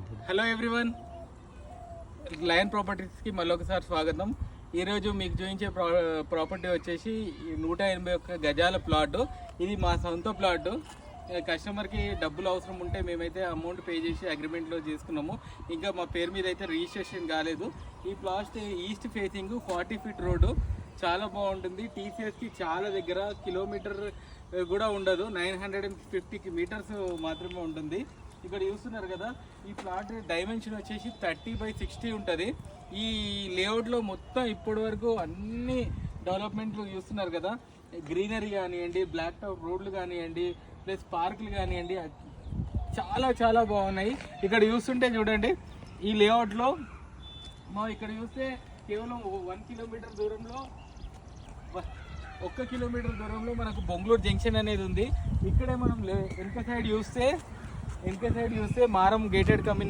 Hello everyone, lion ప్రాపర్టీస్కి మళ్ళొకసారి స్వాగతం. ఈరోజు మీకు చూపించే ప్రాపర్టీ వచ్చేసి 181 గజాల ప్లాట్. ఇది మా సొంత ప్లాట్. కస్టమర్కి డబ్బులు అవసరం ఉంటే మేమైతే అమౌంట్ పే చేసి అగ్రిమెంట్లో చేసుకున్నాము. ఇంకా మా పేరు మీద అయితే రిజిస్ట్రేషన్ కాలేదు. ఈ plot east facing 40 feet road, చాలా బాగుంటుంది. టీసీఎస్కి చాలా దగ్గర, కిలోమీటర్ కూడా ఉండదు, 950 మీటర్స్ మాత్రమే ఉంటుంది. ఇక్కడ చూస్తున్నారు కదా, ఈ ప్లాట్ డైమెన్షన్ వచ్చేసి 30/60 ఉంటుంది. ఈ లేఅవుట్లో మొత్తం ఇప్పటి వరకు అన్ని డెవలప్మెంట్లు చూస్తున్నారు కదా, గ్రీనరీ కానివ్వండి, బ్లాక్ టాప్ రోడ్లు కానివ్వండి, ప్లస్ పార్కులు కానివ్వండి, చాలా చాలా బాగున్నాయి. ఇక్కడ చూస్తుంటే చూడండి, ఈ లేఅవుట్లో మా ఇక్కడ చూస్తే కేవలం 1 కిలోమీటర్ దూరంలో, 1 కిలోమీటర్ దూరంలో మనకు బొంగళూరు జంక్షన్ అనేది ఉంది. ఇక్కడే మనం వెనక సైడ్ చూస్తే మారం గేటెడ్ కమ్యూనిటీ